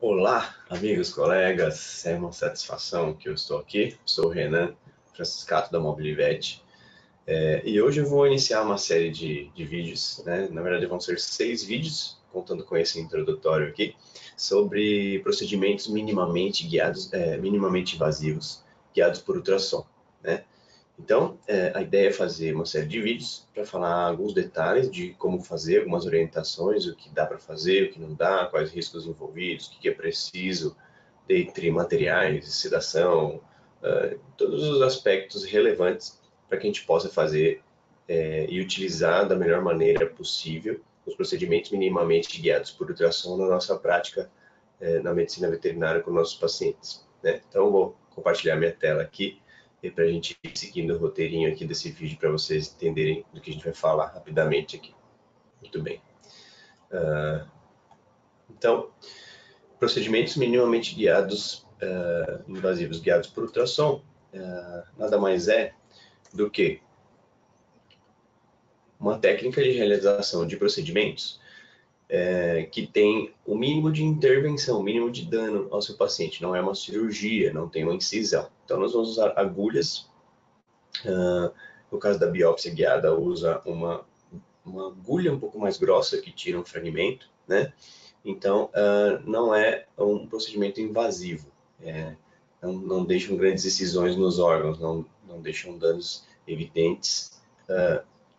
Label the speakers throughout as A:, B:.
A: Olá, amigos, colegas, é uma satisfação que eu estou aqui. Sou o Renan Franciscato da Mobilivete e hoje eu vou iniciar uma série de vídeos, né? Na verdade vão ser 6 vídeos, contando com esse introdutório aqui, sobre procedimentos minimamente guiados, minimamente invasivos, guiados por ultrassom, né? Então, a ideia é fazer uma série de vídeos para falar alguns detalhes de como fazer, algumas orientações, o que dá para fazer, o que não dá, quais riscos envolvidos, o que é preciso entre materiais, sedação, todos os aspectos relevantes para que a gente possa fazer e utilizar da melhor maneira possível os procedimentos minimamente guiados por ultrassom na nossa prática na medicina veterinária com nossos pacientes, né? Então, eu vou compartilhar minha tela aqui para a gente ir seguindo o roteirinho aqui desse vídeo para vocês entenderem do que a gente vai falar rapidamente aqui. Muito bem. Então, procedimentos minimamente guiados, invasivos guiados por ultrassom, nada mais é do que uma técnica de realização de procedimentos que tem o mínimo de intervenção, o mínimo de dano ao seu paciente. Não é uma cirurgia, não tem uma incisão. Então, nós vamos usar agulhas. No caso da biópsia guiada, usa uma agulha um pouco mais grossa que tira um fragmento, né? Então, não é um procedimento invasivo. Não deixam grandes incisões nos órgãos, não deixam danos evidentes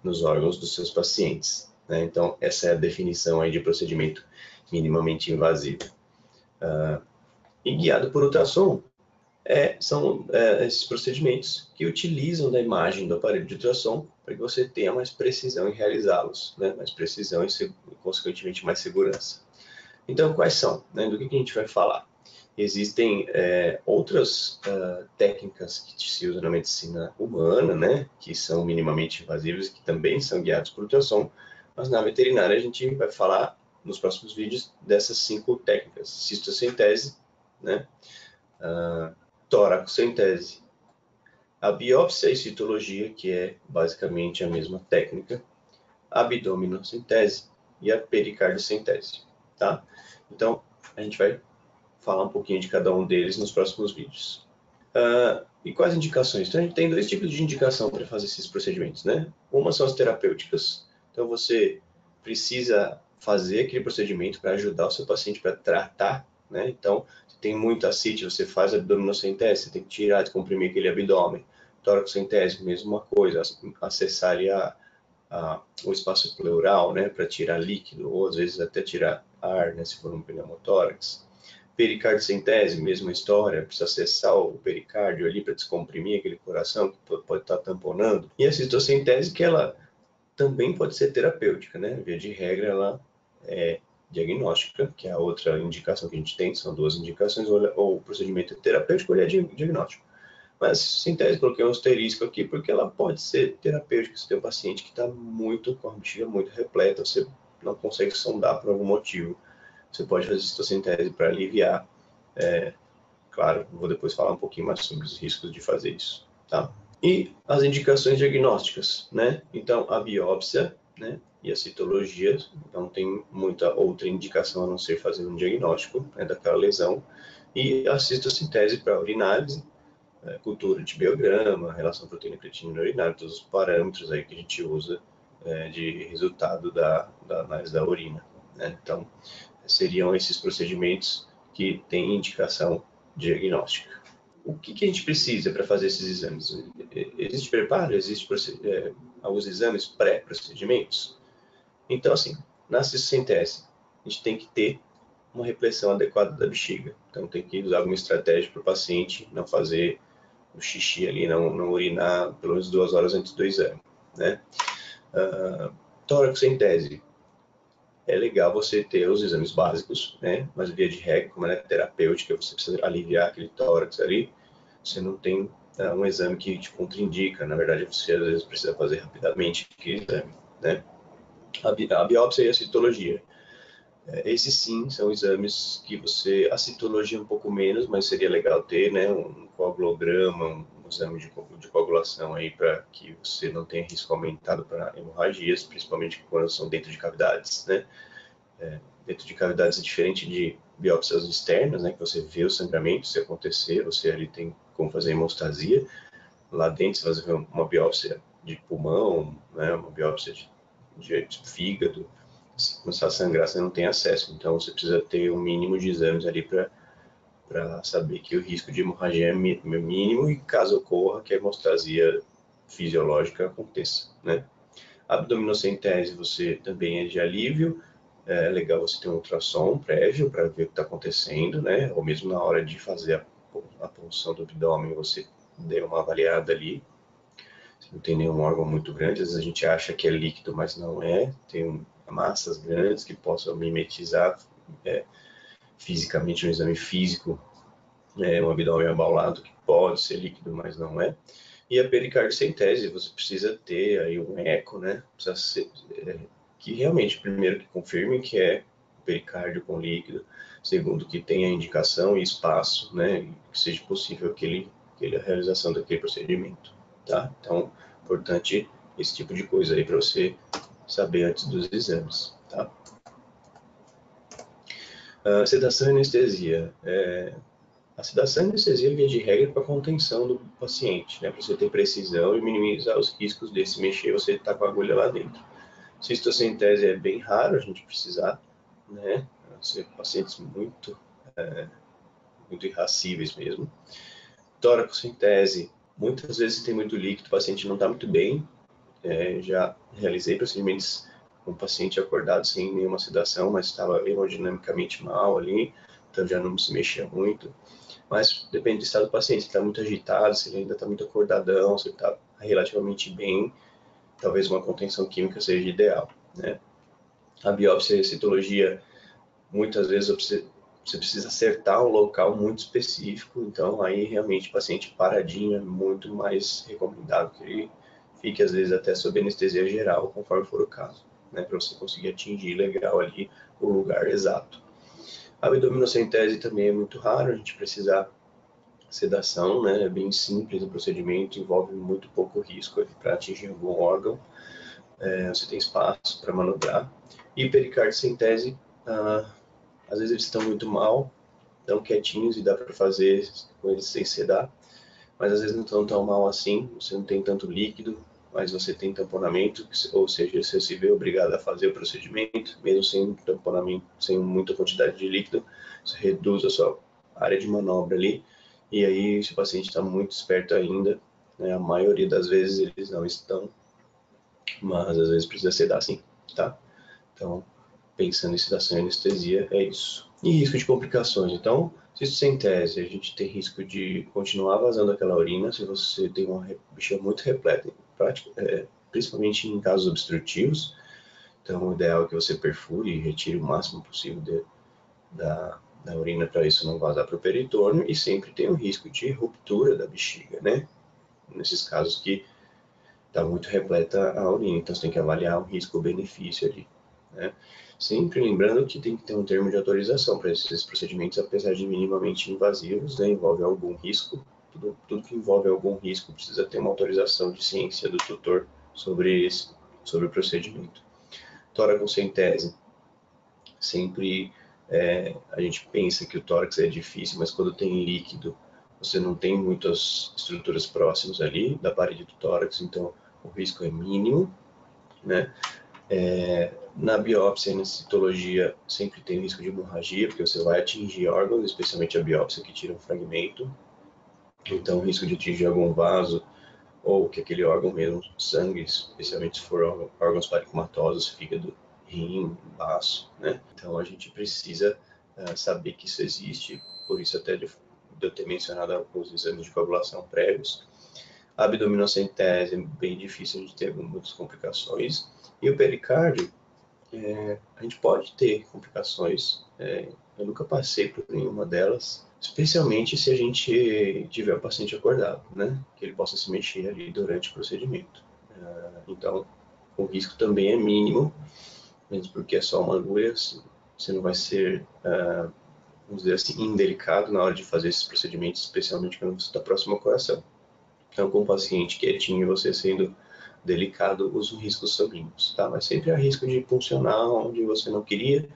A: nos órgãos dos seus pacientes, né? Então, essa é a definição aí de procedimento minimamente invasivo. E guiado por ultrassom, são esses procedimentos que utilizam da imagem do aparelho de ultrassom para que você tenha mais precisão em realizá-los, né? Mais precisão e, consequentemente, mais segurança. Então, quais são? Né? Do que a gente vai falar? Existem outras técnicas que se usam na medicina humana, né? Que são minimamente invasivas, que também são guiadas por ultrassom, mas na veterinária a gente vai falar nos próximos vídeos dessas 5 técnicas: cistocentese, né? Toracocentese, a biópsia e citologia, que é basicamente a mesma técnica, a abdominocentese e a pericardiocentese, tá? Então, a gente vai falar um pouquinho de cada um deles nos próximos vídeos. E quais indicações? Então, a gente tem 2 tipos de indicação para fazer esses procedimentos, né? Uma são as terapêuticas. Então, você precisa fazer aquele procedimento para ajudar o seu paciente para tratar, né? Então, se tem muita ascite, você faz abdominocentese, você tem que tirar, descomprimir aquele abdômen. Toracocentese, mesma coisa, acessar ali o espaço pleural, né, para tirar líquido, ou às vezes até tirar ar, né, se for um pneumotórax. Pericardiocentese, mesma história, precisa acessar o pericárdio ali para descomprimir aquele coração que pode estar tamponando. E a cistocentese, que ela também pode ser terapêutica, né? Via de regra, ela é diagnóstica, que é a outra indicação que a gente tem, são 2 indicações, ou o procedimento terapêutico ou ele é diagnóstico. Mas, cintese, coloquei um asterisco aqui, porque ela pode ser terapêutica se tem um paciente que está com a bexiga muito repleta, você não consegue sondar por algum motivo. Você pode fazer citocentese para aliviar. Claro, vou depois falar um pouquinho mais sobre os riscos de fazer isso, tá? E as indicações diagnósticas, né? Então, a biópsia, né? E a citologia, não tem muita outra indicação a não ser fazer um diagnóstico, né, daquela lesão. E a cistocentese para urinálise, cultura de biograma, relação proteína-creatinina urinária, todos os parâmetros aí que a gente usa de resultado da análise da urina, né? Então, seriam esses procedimentos que têm indicação diagnóstica. O que a gente precisa para fazer esses exames? Existe preparo? Existe alguns exames pré-procedimentos? Então, assim, na cistocentese, a gente tem que ter uma repressão adequada da bexiga. Então, tem que usar alguma estratégia para o paciente não fazer o xixi ali, não urinar pelo menos 2 horas antes do exame, né? Toracocentese. É legal você ter os exames básicos, né? Mas via de regra, como ela é terapêutica, você precisa aliviar aquele tórax ali, você não tem um exame que te contraindica. Na verdade, você às vezes precisa fazer rapidamente aquele exame, né? A biópsia e a citologia. Esses sim são exames que a citologia um pouco menos, mas seria legal ter, né, um coagulograma, um exame de coagulação aí para que você não tenha risco aumentado para hemorragias, principalmente quando são dentro de cavidades, né? Dentro de cavidades é diferente biópsias externas, né, que você vê o sangramento se acontecer, você ali tem como fazer hemostasia. Lá dentro você vai fazer uma biópsia de pulmão, né, uma biópsia de fígado. Se começar a sangrar, você não tem acesso. Então, você precisa ter um mínimo de exames ali para saber que o risco de hemorragia é mínimo e, caso ocorra, que a hemostasia fisiológica aconteça, né? Abdominocentese você também é de alívio. É legal você ter um ultrassom prévio para ver o que está acontecendo, né? Ou mesmo na hora de fazer a punção do abdômen, você dê uma avaliada ali. Se não tem nenhum órgão muito grande, às vezes a gente acha que é líquido, mas não é. Tem massas grandes que possam mimetizar fisicamente um exame físico, um abdômen abaulado que pode ser líquido, mas não é. E a pericardiocentese, você precisa ter aí um eco, né? Precisa ser, que realmente, primeiro, que confirme que é pericárdio com líquido, segundo, que tenha indicação e espaço, né? Que seja possível a realização daquele procedimento, tá? Então, importante esse tipo de coisa aí para você saber antes dos exames, tá? Sedação e anestesia. A sedação e anestesia, via de regra, para contenção do paciente, né? Para você ter precisão e minimizar os riscos de se mexer, você tá com a agulha lá dentro. Cistocentese é bem raro a gente precisar, né? Ser pacientes muito irracíveis mesmo. Toracocentese, muitas vezes tem muito líquido, o paciente não está muito bem. Já realizei procedimentos com o paciente acordado sem nenhuma sedação, mas estava hemodinamicamente mal ali, então já não se mexia muito. Mas depende do estado do paciente, se está muito agitado, se ele ainda está muito acordadão, se ele está relativamente bem, talvez uma contenção química seja ideal, né? A biópsia e a citologia, muitas vezes você precisa acertar um local muito específico, então aí realmente o paciente paradinho é muito mais recomendado que ele fique às vezes até sob anestesia geral, conforme for o caso, né, para você conseguir atingir legal ali o lugar exato. A abdominocentese também é muito raro a gente precisar sedação, né, é bem simples o procedimento, envolve muito pouco risco para atingir algum órgão, você tem espaço para manobrar. E pericardiocentese, às vezes eles estão muito mal, estão quietinhos e dá para fazer com eles sem sedar, mas às vezes não estão tão mal assim, você não tem tanto líquido, mas você tem tamponamento, ou seja, você se vê obrigado a fazer o procedimento, mesmo sem tamponamento, sem muita quantidade de líquido, você reduz a sua área de manobra ali, e aí se o paciente está muito esperto ainda, né, a maioria das vezes eles não estão, mas às vezes precisa sedar sim, tá? Então, pensando em sedação e anestesia, é isso. E risco de complicações. Então, cistocentese, a gente tem risco de continuar vazando aquela urina se você tem uma bexiga muito repleta, principalmente em casos obstrutivos. Então, o ideal é que você perfure e retire o máximo possível da urina para isso não vazar para o peritônio, e sempre tem o risco de ruptura da bexiga, né? Nesses casos que está muito repleta a urina, então você tem que avaliar o risco-benefício ali, né? Sempre lembrando que tem que ter um termo de autorização para esses procedimentos, apesar de minimamente invasivos, né? Envolve algum risco, tudo que envolve algum risco precisa ter uma autorização de ciência do tutor sobre o procedimento. Toracocentese, sempre a gente pensa que o tórax é difícil, mas quando tem líquido, você não tem muitas estruturas próximas ali da parede do tórax, então o risco é mínimo, né? Na biópsia e na citologia sempre tem risco de hemorragia, porque você vai atingir órgãos, especialmente a biópsia que tira um fragmento, então o risco de atingir algum vaso, ou que aquele órgão mesmo, sangue, especialmente se for órgãos paricomatosos, fígado, rim, baço, né? Então a gente precisa saber que isso existe, por isso até de eu ter mencionado os exames de coagulação prévios. A abdominocentese é bem difícil de ter algumas complicações, e o pericárdio, a gente pode ter complicações, eu nunca passei por nenhuma delas, especialmente se a gente tiver o paciente acordado, né? Que ele possa se mexer ali durante o procedimento. Então, o risco também é mínimo, mesmo porque é só uma agulha, você não vai ser, vamos dizer assim, indelicado na hora de fazer esses procedimentos, especialmente quando você está próximo ao coração. Então, com o paciente quietinho e você sendo delicado, os riscos são mínimos, tá? Mas sempre há risco de funcionar onde você não queria,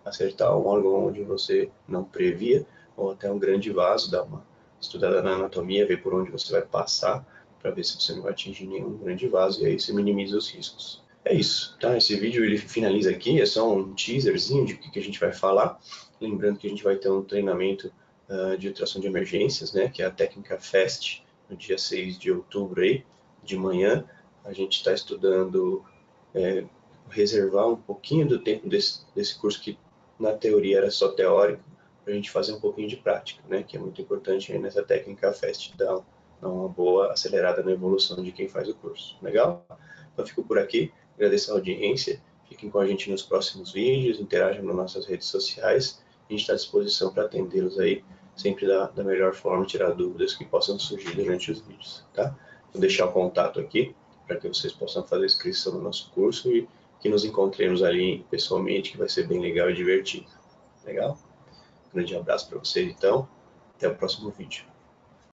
A: acertar um órgão onde você não previa, ou até um grande vaso, dar uma estudada na anatomia, ver por onde você vai passar, para ver se você não vai atingir nenhum grande vaso, e aí você minimiza os riscos. É isso, tá? Esse vídeo ele finaliza aqui, é só um teaserzinho de o que a gente vai falar. Lembrando que a gente vai ter um treinamento de ultrassom de emergências, né, que é a técnica FAST, no dia 6 de outubro aí, de manhã. A gente está estudando reservar um pouquinho do tempo desse curso que na teoria era só teórico, para a gente fazer um pouquinho de prática, né, que é muito importante aí nessa técnica FAST, dar uma boa acelerada na evolução de quem faz o curso. Legal? Então fico por aqui, agradeço a audiência, fiquem com a gente nos próximos vídeos, interajam nas nossas redes sociais, a gente está à disposição para atendê-los aí, sempre da melhor forma, tirar dúvidas que possam surgir durante os vídeos, tá? Vou deixar o contato aqui, para que vocês possam fazer a inscrição no nosso curso e que nos encontremos ali pessoalmente, que vai ser bem legal e divertido. Legal? Um grande abraço para vocês, então. Até o próximo vídeo.